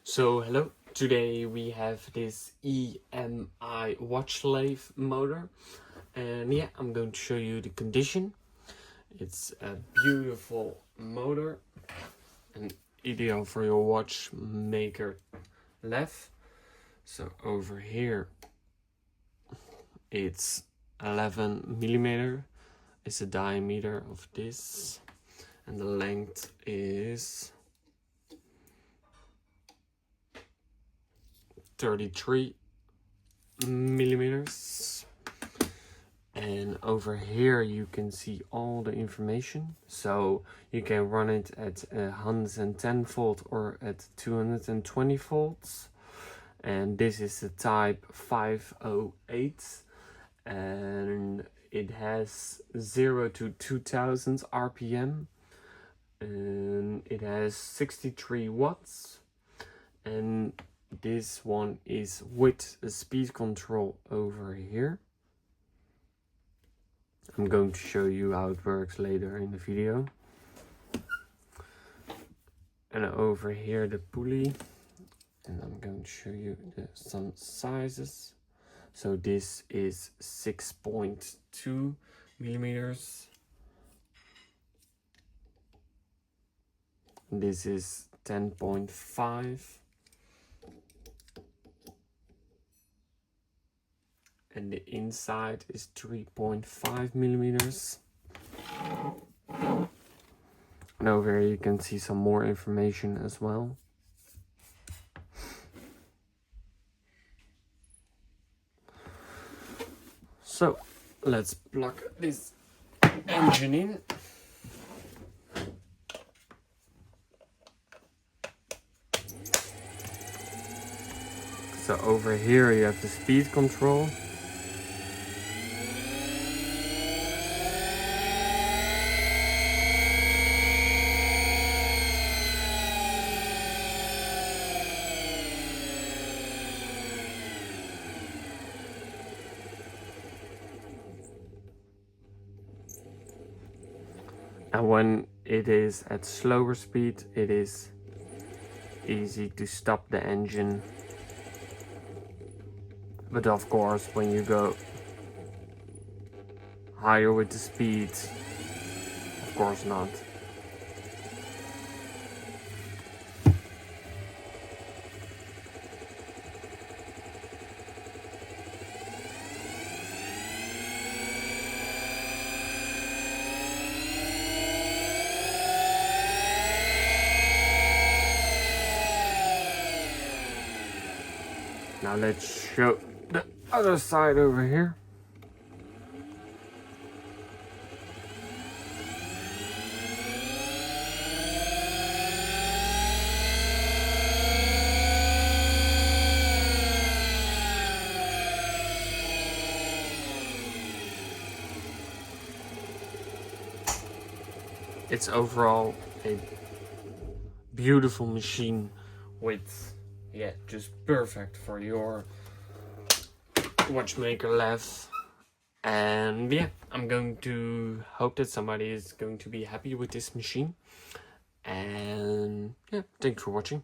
So hello, today we have this E.M.I watch lathe motor, and yeah, I'm going to show you the condition. It's a beautiful motor and ideal for your watchmaker lathe. So over here it's 11 millimeter is the diameter of this, and the length is 33 millimeters. And over here you can see all the information, so you can run it at 110 volt or at 220 volts. And this is the type 508, and it has 0 to 2000 RPM, and it has 63 watts. And this one is with a speed control over here. I'm going to show you how it works later in the video. And over here the pulley, and I'm going to show you some sizes. So this is 6.2 millimeters. This is 10.5. And the inside is 3.5 millimeters. And over here you can see some more information as well. So let's plug this engine in. So over here you have the speed control. And when it is at slower speed, it is easy to stop the engine. But of course, when you go higher with the speed, of course not. Now let's show the other side over here. It's overall a beautiful machine with, yeah, just perfect for your watchmaker lathe. And yeah, I'm going to hope that somebody is going to be happy with this machine. And yeah, thanks for watching.